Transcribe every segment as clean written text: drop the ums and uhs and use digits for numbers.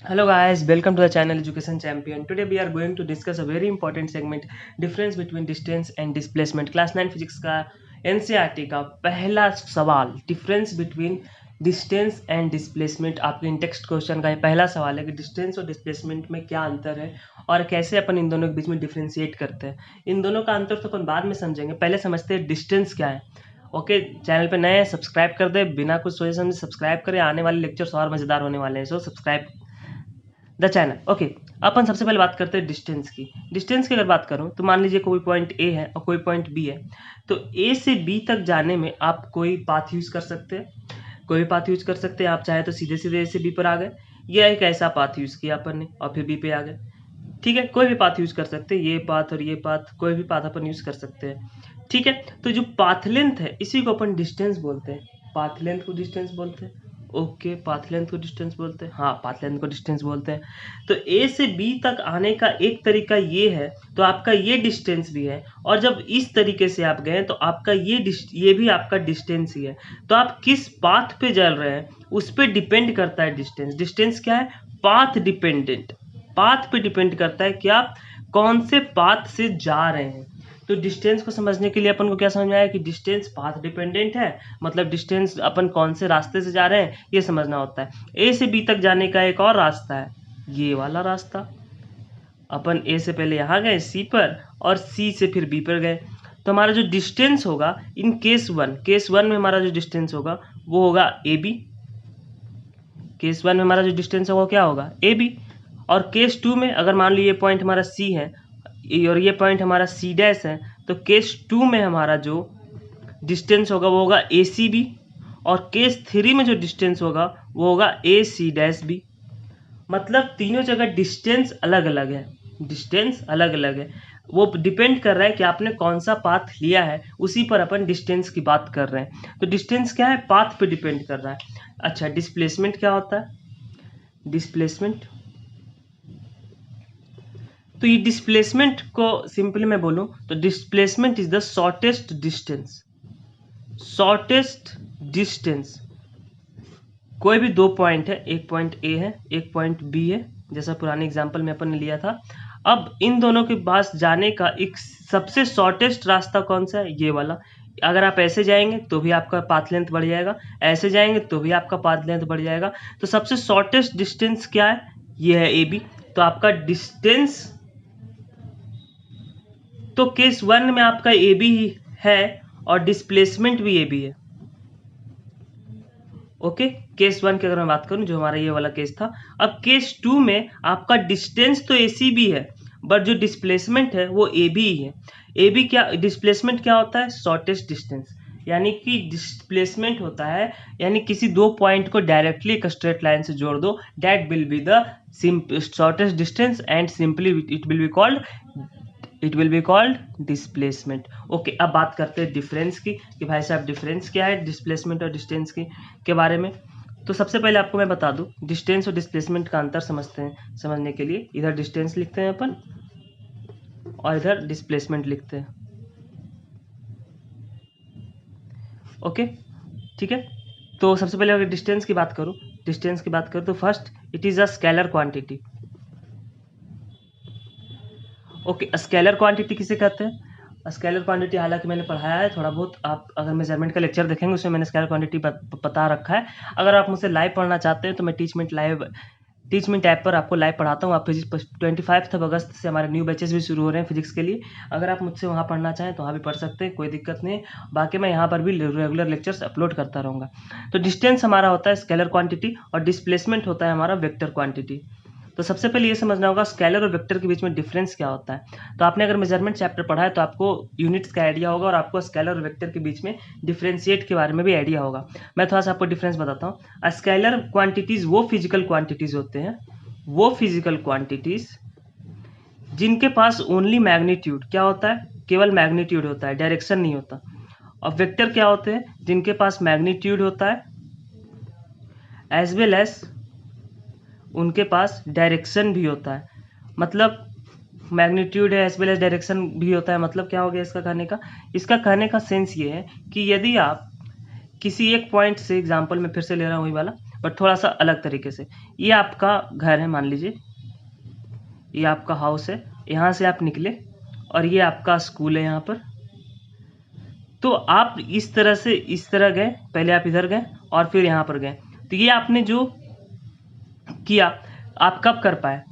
Hello guys, welcome to the channel Education Champion. Today we are going to discuss a very important segment, difference between distance and displacement. Class 9 physics का NCERT का पहला सवाल, difference between distance and displacement. आपके इन text question का ये पहला सवाल है कि डिस्टेंस और डिस्प्लेसमेंट में क्या अंतर है और कैसे अपन इन दोनों के बीच में डिफ्रेंशिएट करते हैं। इन दोनों का अंतर तो अपन बाद में समझेंगे, पहले समझते हैं डिस्टेंस क्या है। ओके, चैनल पे नए हैं सब्सक्राइब कर दे, बिना कुछ सोचे समझे सब्सक्राइब करें, आने वाले लेक्चर्स और मज़ेदार होने वाले हैं, so subscribe the channel. Okay, अपन सबसे पहले बात करते हैं डिस्टेंस की। डिस्टेंस की अगर बात करूं तो मान लीजिए कोई पॉइंट ए है और कोई पॉइंट बी है, तो ए से बी तक जाने में आप कोई पाथ यूज कर सकते हैं, कोई भी पाथ यूज कर सकते हैं। आप चाहे तो सीधे सीधे ए से बी पर आ गए, या एक ऐसा पाथ यूज किया अपन ने और फिर बी पे आ गए। ठीक है, कोई भी पाथ यूज कर सकते हैं, ये पाथ और ये पाथ, कोई भी पाथ अपन यूज कर सकते हैं। ठीक है, तो जो पाथ लेंथ है इसी को अपन डिस्टेंस बोलते हैं, पाथ लेंथ को डिस्टेंस बोलते हैं। ओके, पाथ लेंथ को डिस्टेंस बोलते हैं, हाँ पाथ लेंथ को डिस्टेंस बोलते हैं। तो ए से बी तक आने का एक तरीका ये है, तो आपका ये डिस्टेंस भी है, और जब इस तरीके से आप गए तो आपका ये भी आपका डिस्टेंस ही है। तो आप किस पाथ पे चल रहे हैं उस पर डिपेंड करता है डिस्टेंस। डिस्टेंस क्या है? पाथ डिपेंडेंट, पाथ पे डिपेंड करता है कि आप कौन से पाथ से जा रहे हैं। तो डिस्टेंस को समझने के लिए अपन को क्या समझ में आया कि डिस्टेंस पाथ डिपेंडेंट है, मतलब डिस्टेंस अपन कौन से रास्ते से जा रहे हैं ये समझना होता है। ए से बी तक जाने का एक और रास्ता है, ये वाला रास्ता। अपन ए से पहले यहाँ गए सी पर, और सी से फिर बी पर गए, तो हमारा जो डिस्टेंस होगा इन केस वन में हमारा जो डिस्टेंस होगा वो होगा ए बी। केस वन में हमारा जो डिस्टेंस होगा क्या होगा? A B. और केस टू में अगर मान लो ये पॉइंट हमारा सी है और ये पॉइंट हमारा सी डैश है, तो केस टू में हमारा जो डिस्टेंस होगा वो होगा ए सी बी, और केस थ्री में जो डिस्टेंस होगा वो होगा ए सी डैश बी। मतलब तीनों जगह डिस्टेंस अलग अलग है, डिस्टेंस अलग अलग है। वो डिपेंड कर रहा है कि आपने कौन सा पाथ लिया है, उसी पर अपन डिस्टेंस की बात कर रहे हैं। तो डिस्टेंस क्या है? पाथ पे डिपेंड कर रहा है। अच्छा, डिस्प्लेसमेंट क्या होता है? डिस्प्लेसमेंट, तो ये डिस्प्लेसमेंट को सिंपली मैं बोलूं तो displacement is the shortest distance. Shortest distance, कोई भी दो पॉइंट है, एक पॉइंट ए है एक पॉइंट बी है, जैसा पुराने एग्जांपल में अपन ने लिया था। अब इन दोनों के पास जाने का एक सबसे शॉर्टेस्ट रास्ता कौन सा है? ये वाला। अगर आप ऐसे जाएंगे तो भी आपका पाथ लेंथ बढ़ जाएगा, ऐसे जाएंगे तो भी आपका पाथ लेंथ बढ़ जाएगा। तो सबसे शॉर्टेस्ट डिस्टेंस क्या है? ये है ए बी। तो आपका डिस्टेंस, तो केस वन में आपका ए बी है और डिस्प्लेसमेंट भी ए बी है। ओके, केस वन की अगर मैं बात करूं जो हमारा ये वाला केस था। अब केस टू में आपका डिस्टेंस तो ए सी बी है, बट जो डिस्प्लेसमेंट है वो ए बी ही है। ए बी क्या, डिस्प्लेसमेंट क्या होता है? Shortest distance. यानी कि डिस्प्लेसमेंट होता है यानी किसी दो पॉइंट को डायरेक्टली एक स्ट्रेट लाइन से जोड़ दो, that will be the shortest distance and simply it will be called displacement. Okay, अब बात करते हैं डिफरेंस की कि भाई साहब डिफरेंस क्या है डिस्प्लेसमेंट और डिस्टेंस की के बारे में। तो सबसे पहले आपको मैं बता दूं, डिस्टेंस और डिस्प्लेसमेंट का अंतर समझते हैं। समझने के लिए इधर डिस्टेंस लिखते हैं अपन और इधर डिस्प्लेसमेंट लिखते हैं। ओके, ठीक है। तो सबसे पहले अगर डिस्टेंस की बात करूं तो first it is a scalar quantity. Okay, scalar quantity किसे कहते हैं? स्केलर क्वांटिटी हालांकि मैंने पढ़ाया है थोड़ा बहुत, आप अगर मेजरमेंट का लेक्चर देखेंगे उसमें मैंने स्केलर क्वांटिटी बता रखा है। अगर आप मुझसे लाइव पढ़ना चाहते हैं तो मैं टीचमेंट ऐप पर आपको लाइव पढ़ाता हूँ। आप फिजिक्स 25 अगस्त से हमारे न्यू बैचेस भी शुरू हो रहे हैं फिजिक्स के लिए। अगर आप मुझसे वहाँ पढ़ना चाहें तो वहाँ भी पढ़ सकते हैं, कोई दिक्कत नहीं है। बाकी मैं यहाँ पर भी रेगुलर लेक्चर्स अपलोड करता रहूँगा। तो डिस्टेंस हमारा होता है स्केलर क्वांटिटी और डिस्प्लेसमेंट होता है हमारा वेक्टर क्वांटिटी। तो सबसे पहले ये समझना होगा स्केलर और वेक्टर के बीच में डिफरेंस क्या होता है। तो आपने अगर मेजरमेंट चैप्टर पढ़ा है तो आपको यूनिट्स का आइडिया होगा और आपको स्केलर और वेक्टर के बीच में डिफरेंशिएट के बारे में भी आइडिया होगा। मैं थोड़ा सा आपको डिफरेंस बताता हूँ। स्केलर क्वांटिटीज वो फिजिकल क्वांटिटीज होते हैं, वो फिजिकल क्वांटिटीज जिनके पास ओनली मैग्नीट्यूड क्या होता है? केवल मैग्नीट्यूड होता है, डायरेक्शन नहीं होता। और वेक्टर क्या होते हैं? जिनके पास मैग्नीट्यूड होता है एज वेल एज उनके पास डायरेक्शन भी होता है। मतलब मैग्नीट्यूड है एज वेल एज डायरेक्शन भी होता है, मतलब क्या हो गया इसका कहने का? इसका कहने का सेंस ये है कि यदि आप किसी एक पॉइंट से, एग्जांपल मैं फिर से ले रहा हूँ वही वाला, बट थोड़ा सा अलग तरीके से। ये आपका घर है, मान लीजिए ये आपका हाउस है, यहाँ से आप निकले और ये आपका स्कूल है यहाँ पर। तो आप इस तरह से इस तरह गए, पहले आप इधर गए और फिर यहाँ पर गए। तो ये आपने जो किया आप कब कर पाए?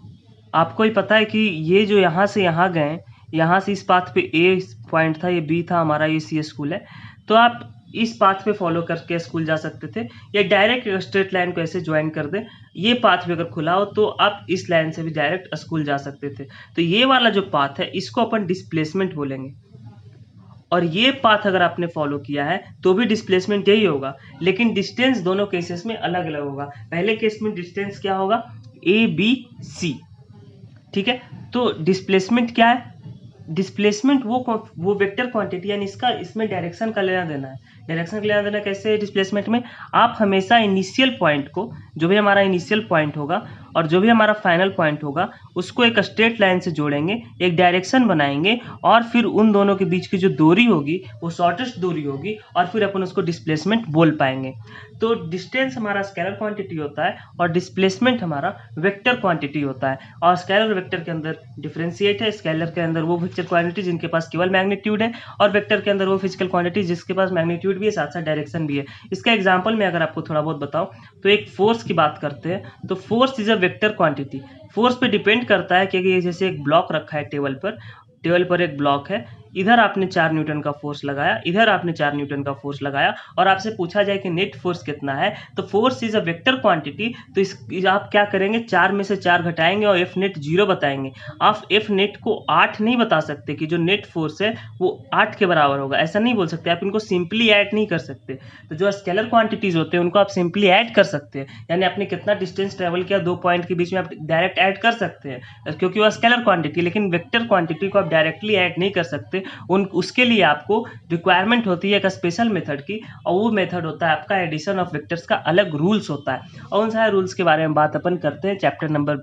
आपको ही पता है कि ये जो यहाँ से यहाँ गए, यहाँ से इस पाथ पे ए पॉइंट था, ये बी था, हमारा ये सी स्कूल है। तो आप इस पाथ पे फॉलो करके स्कूल जा सकते थे, या डायरेक्ट स्ट्रेट लाइन को ऐसे ज्वाइन कर दे। ये पाथ भी अगर खुला हो तो आप इस लाइन से भी डायरेक्ट स्कूल जा सकते थे। तो ये वाला जो पाथ है इसको अपन डिस्प्लेसमेंट बोलेंगे। और ये पाथ अगर आपने फॉलो किया है तो भी डिस्प्लेसमेंट यही होगा, लेकिन डिस्टेंस दोनों केसेस में अलग अलग होगा। पहले केस में डिस्टेंस क्या होगा? ए बी सी, ठीक है। तो डिस्प्लेसमेंट क्या है? डिस्प्लेसमेंट वो वेक्टर क्वांटिटी, यानी इसका इसमें डायरेक्शन का लेना देना है। डायरेक्शन का लेना देना कैसे है डिस्प्लेसमेंट में? आप हमेशा इनिशियल पॉइंट को, जो भी हमारा इनिशियल पॉइंट होगा और जो भी हमारा फाइनल पॉइंट होगा, उसको एक स्ट्रेट लाइन से जोड़ेंगे, एक डायरेक्शन बनाएंगे और फिर उन दोनों के बीच की जो दूरी होगी वो शॉर्टेस्ट दूरी होगी और फिर अपन उसको डिस्प्लेसमेंट बोल पाएंगे। तो डिस्टेंस हमारा स्केलर क्वांटिटी होता है और डिस्प्लेसमेंट हमारा वेक्टर क्वांटिटी होता है। और स्केलर वेक्टर के अंदर डिफरेंशिएट है। स्केलर के अंदर वो वेक्टर क्वांटिटी जिनके पास केवल मैग्नीट्यूड है, और वेक्टर के अंदर वो फिजिकल क्वांटिटी जिसके पास मैग्नीट्यूड भी है, साथ साथ डायरेक्शन भी है। इसका एग्जांपल मैं अगर आपको थोड़ा बहुत बताऊं तो एक फोर्स की बात करते हैं, तो force is a vector quantity. Force पे डिपेंड करता है कि ये जैसे एक ब्लॉक रखा है टेबल पर एक ब्लॉक है, इधर आपने 4 न्यूटन का फोर्स लगाया, इधर आपने 4 न्यूटन का फोर्स लगाया, और आपसे पूछा जाए कि नेट फोर्स कितना है, तो force is a vector quantity. तो इस आप क्या करेंगे, 4 में से 4 घटाएंगे और एफ नेट 0 बताएंगे। आप एफ नेट को 8 नहीं बता सकते कि जो नेट फोर्स है वो 8 के बराबर होगा, ऐसा नहीं बोल सकते। आप इनको सिंपली ऐड नहीं कर सकते। तो जो स्केलर क्वांटिटीज होते हैं उनको आप सिंपली ऐड कर सकते हैं, यानी आपने कितना डिस्टेंस ट्रेवल किया 2 पॉइंट के बीच में आप डायरेक्ट ऐड कर सकते हैं, क्योंकि वो स्केलर क्वांटिटी। लेकिन वेक्टर क्वांटिटी को आप डायरेक्टली ऐड नहीं कर सकते, उसके लिए आपको रिक्वायरमेंट होती है एक स्पेशल मेथड की, और वो मेथड होता है आपका एडिशन ऑफ वेक्टर्स का अलग रूल्स होता है। और उन सारे रूल्स के बारे में बात अपन करते हैं चैप्टर नंबर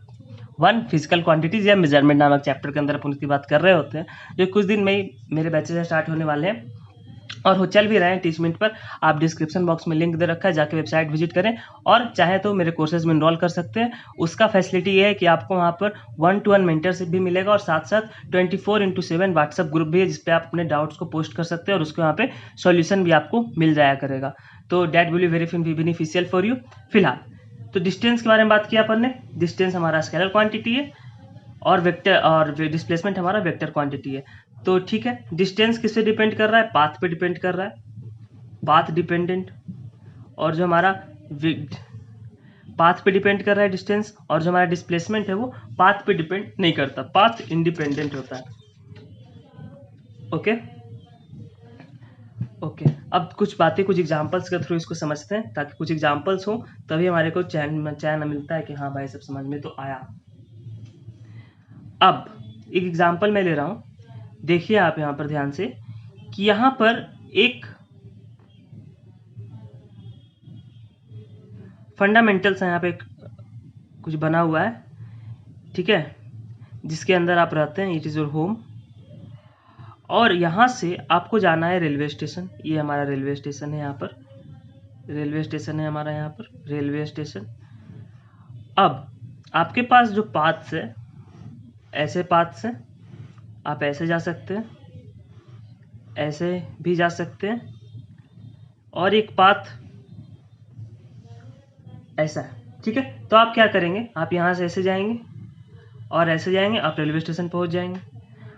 1 फिजिकल क्वांटिटीज या मेजरमेंट नामक चैप्टर के अंदर अपन उसकी बात कर रहे होते हैं, जो कुछ दिन में ही मेरे बैचेस स्टार्ट होने वाले हैं और वो चल भी रहे हैं टीचमेंट पर। आप डिस्क्रिप्शन बॉक्स में लिंक दे रखा है, जाके वेबसाइट विजिट करें और चाहे तो मेरे कोर्सेज में इनरोल कर सकते हैं। उसका फैसिलिटी ये है कि आपको वहाँ पर 1-to-1 मेंटरशिप भी मिलेगा और साथ साथ 24/7 व्हाट्सएप ग्रुप भी है, जिस पे आप अपने डाउट्स को पोस्ट कर सकते हैं और उसके वहाँ पे सॉल्यूशन भी आपको मिल जाया करेगा। तो that will be very beneficial for you. फिलहाल तो डिस्टेंस के बारे में बात किया अपन ने। डिस्टेंस हमारा स्केलर क्वांटिटी है और वेक्टर और डिस्प्लेसमेंट हमारा वेक्टर क्वांटिटी है। तो ठीक है, डिस्टेंस किस पे डिपेंड कर रहा है? पाथ पे डिपेंड कर रहा है, पाथ डिपेंडेंट। और जो हमारा पाथ पे डिपेंड कर रहा है डिस्टेंस, और जो हमारा डिस्प्लेसमेंट है वो पाथ पे डिपेंड नहीं करता, पाथ इंडिपेंडेंट होता है। ओके ओके, अब कुछ बातें कुछ एग्जांपल्स के थ्रू इसको समझते हैं, ताकि कुछ एग्जांपल्स हो तभी हमारे को चैन मिलता है कि हाँ भाई सब समझ में तो आया। अब एक एग्जांपल मैं ले रहा हूँ, देखिए आप यहाँ पर ध्यान से कि यहाँ पर एक फंडामेंटल्स यहाँ पे कुछ बना हुआ है, ठीक है, जिसके अंदर आप रहते हैं, इट इज़ योर होम। और यहाँ से आपको जाना है रेलवे स्टेशन। ये हमारा रेलवे स्टेशन है, यहाँ पर रेलवे स्टेशन है हमारा, यहाँ पर रेलवे स्टेशन। अब आपके पास जो पाथ्स है, ऐसे पाथ्स हैं, आप ऐसे जा सकते हैं, ऐसे भी जा सकते हैं, और एक पाथ ऐसा है, ठीक है। तो आप क्या करेंगे, आप यहाँ से ऐसे जाएंगे और ऐसे जाएंगे, आप रेलवे स्टेशन पहुँच जाएंगे।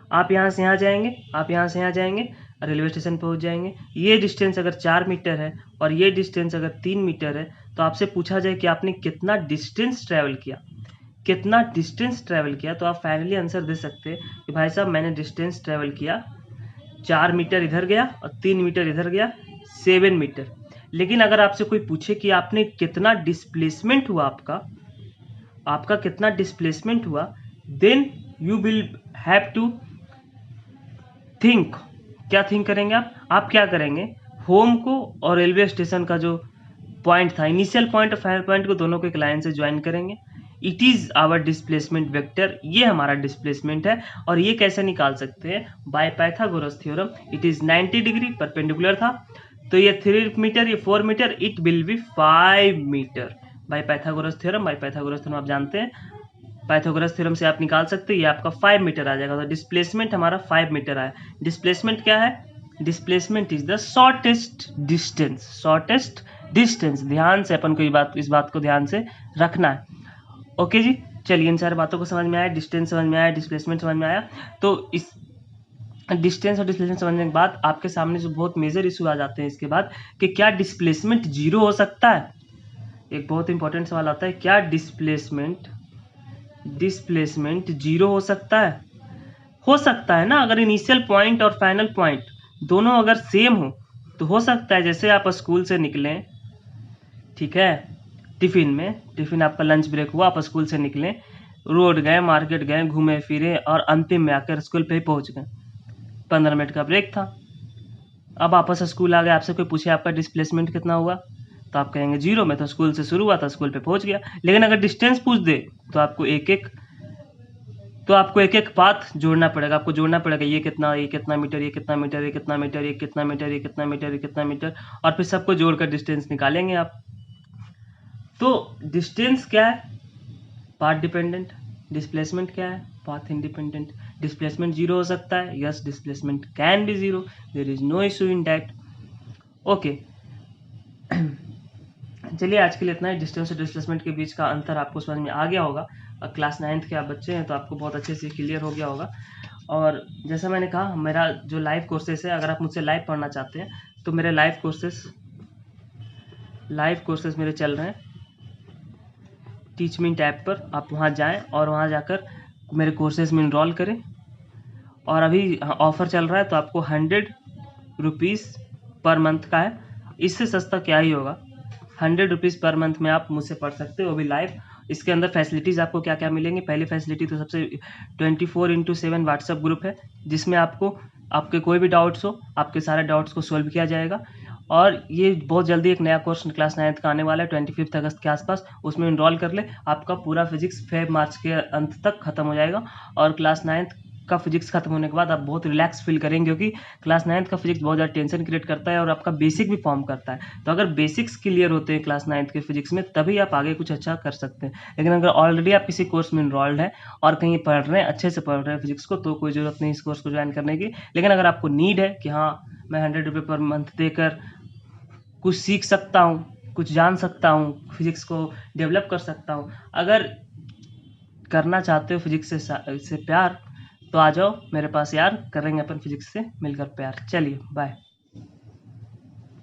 आप यहाँ से यहाँ जाएंगे, आप यहाँ से यहाँ जाएंगे, रेलवे स्टेशन पहुँच जाएंगे। ये डिस्टेंस अगर 4 मीटर है और ये डिस्टेंस अगर 3 मीटर है, तो आपसे पूछा जाए कि आपने कितना डिस्टेंस ट्रैवल किया, कितना डिस्टेंस ट्रैवल किया, तो आप फाइनली आंसर दे सकते हैं कि भाई साहब मैंने डिस्टेंस ट्रैवल किया 4 मीटर इधर गया और 3 मीटर इधर गया, 7 मीटर। लेकिन अगर आपसे कोई पूछे कि आपने कितना डिस्प्लेसमेंट हुआ, आपका कितना डिस्प्लेसमेंट हुआ, then you will have to think. क्या थिंक करेंगे आप क्या करेंगे, होम को और रेलवे स्टेशन का जो पॉइंट था, इनिशियल पॉइंट और फाइनल पॉइंट को दोनों को एक लाइन से ज्वाइन करेंगे। It is our displacement vector, ये हमारा डिस्प्लेसमेंट है। और ये कैसे निकाल सकते हैं, by Pythagoras theorem. It is 90 degree perpendicular था, तो ये 3 मीटर, ये 4 metre, it will be 5 metre. By Pythagoras theorem आप जानते हैं, पाइथागोरस थ्योरम से आप निकाल सकते हैं, ये आपका 5 मीटर आ जाएगा। तो डिस्प्लेसमेंट हमारा 5 मीटर आया। डिस्प्लेसमेंट क्या है? Displacement is the shortest distance. ध्यान से अपन को इस बात को ध्यान से रखना है। ओके जी, चलिए इन सारी बातों को समझ में आया, डिस्टेंस समझ में आया, डिस्प्लेसमेंट समझ में आया। तो इस डिस्टेंस और डिस्प्लेसमेंट समझने के बाद आपके सामने जो बहुत मेजर इशू आ जाते हैं इसके बाद कि क्या डिस्प्लेसमेंट जीरो हो सकता है? एक बहुत इंपॉर्टेंट सवाल आता है, क्या डिस्प्लेसमेंट जीरो हो सकता है? हो सकता है ना, अगर इनिशियल पॉइंट और फाइनल पॉइंट दोनों अगर सेम हो तो हो सकता है। जैसे आप स्कूल से निकलें, ठीक है, टिफिन आपका लंच ब्रेक हुआ, आप स्कूल से निकलें, रोड गए, मार्केट गए, घूमे फिरे और अंतिम में आकर स्कूल पे ही पहुंच गए। 15 मिनट का ब्रेक था, अब वापस स्कूल आ गए, आपसे कोई पूछे आपका डिस्प्लेसमेंट कितना हुआ, तो आप कहेंगे जीरो, मैं तो स्कूल से शुरू हुआ था, स्कूल पे पहुंच गया। लेकिन अगर डिस्टेंस पूछ दे तो आपको एक एक पाथ जोड़ना पड़ेगा, आपको जोड़ना पड़ेगा, ये कितना मीटर, ये कितना मीटर, ये कितना मीटर, ये कितना मीटर, ये कितना मीटर, ये कितना मीटर, और फिर सबको जोड़कर डिस्टेंस निकालेंगे आप। तो डिस्टेंस क्या है? Path dependent. डिस्प्लेसमेंट क्या है? Path independent. डिस्प्लेसमेंट जीरो हो सकता है, yes, displacement can be zero, there is no issue in that. Okay, चलिए आज के लिए इतना ही। डिस्टेंस और डिस्प्लेसमेंट के बीच का अंतर आपको समझ में आ गया होगा। क्लास 9th के आप बच्चे हैं तो आपको बहुत अच्छे से क्लियर हो गया होगा। और जैसा मैंने कहा, मेरा जो लाइव कोर्सेस है, अगर आप मुझसे लाइव पढ़ना चाहते हैं तो मेरे लाइव कोर्सेस मेरे चल रहे हैं टीच मी टैब पर। आप वहाँ जाएं और वहाँ जाकर मेरे कोर्सेज में इनरोल करें। और अभी ऑफ़र चल रहा है तो आपको 100 रुपीज़ पर मंथ का है, इससे सस्ता क्या ही होगा। 100 रुपीज़ पर मंथ में आप मुझसे पढ़ सकते हो, वो भी लाइव। इसके अंदर फैसिलिटीज़ आपको क्या क्या मिलेंगी? पहली फैसिलिटी तो सबसे 24/7 व्हाट्सएप ग्रुप है, जिसमें आपके कोई भी डाउट्स हो, आपके सारे डाउट्स को सॉल्व किया जाएगा। और ये बहुत जल्दी एक नया कोर्स क्लास 9th का आने वाला है 25 अगस्त के आसपास, उसमें इनरोल कर ले। आपका पूरा फिजिक्स फेब मार्च के अंत तक खत्म हो जाएगा। और क्लास 9th का फिजिक्स खत्म होने के बाद आप बहुत रिलैक्स फील करेंगे, क्योंकि क्लास 9th का फिजिक्स बहुत ज़्यादा टेंशन क्रिएट करता है और आपका बेसिक भी फॉर्म करता है। तो अगर बेसिक्स क्लियर होते हैं क्लास 9th के फिजिक्स में, तभी आप आगे कुछ अच्छा कर सकते हैं। लेकिन अगर ऑलरेडी आप किसी कोर्स में इनरोल्ड हैं और कहीं पढ़ रहे हैं, अच्छे से पढ़ रहे हैं फिजिक्स को, तो कोई ज़रूरत नहीं इस कोर्स को ज्वाइन करने की। लेकिन अगर आपको नीड है कि हाँ, मैं 100 रुपये पर मंथ देकर कुछ सीख सकता हूँ, कुछ जान सकता हूँ, फिजिक्स को डेवलप कर सकता हूँ, अगर करना चाहते हो फिजिक्स से प्यार, तो आ जाओ मेरे पास यार, करेंगे अपन फिजिक्स से मिलकर प्यार। चलिए बाय।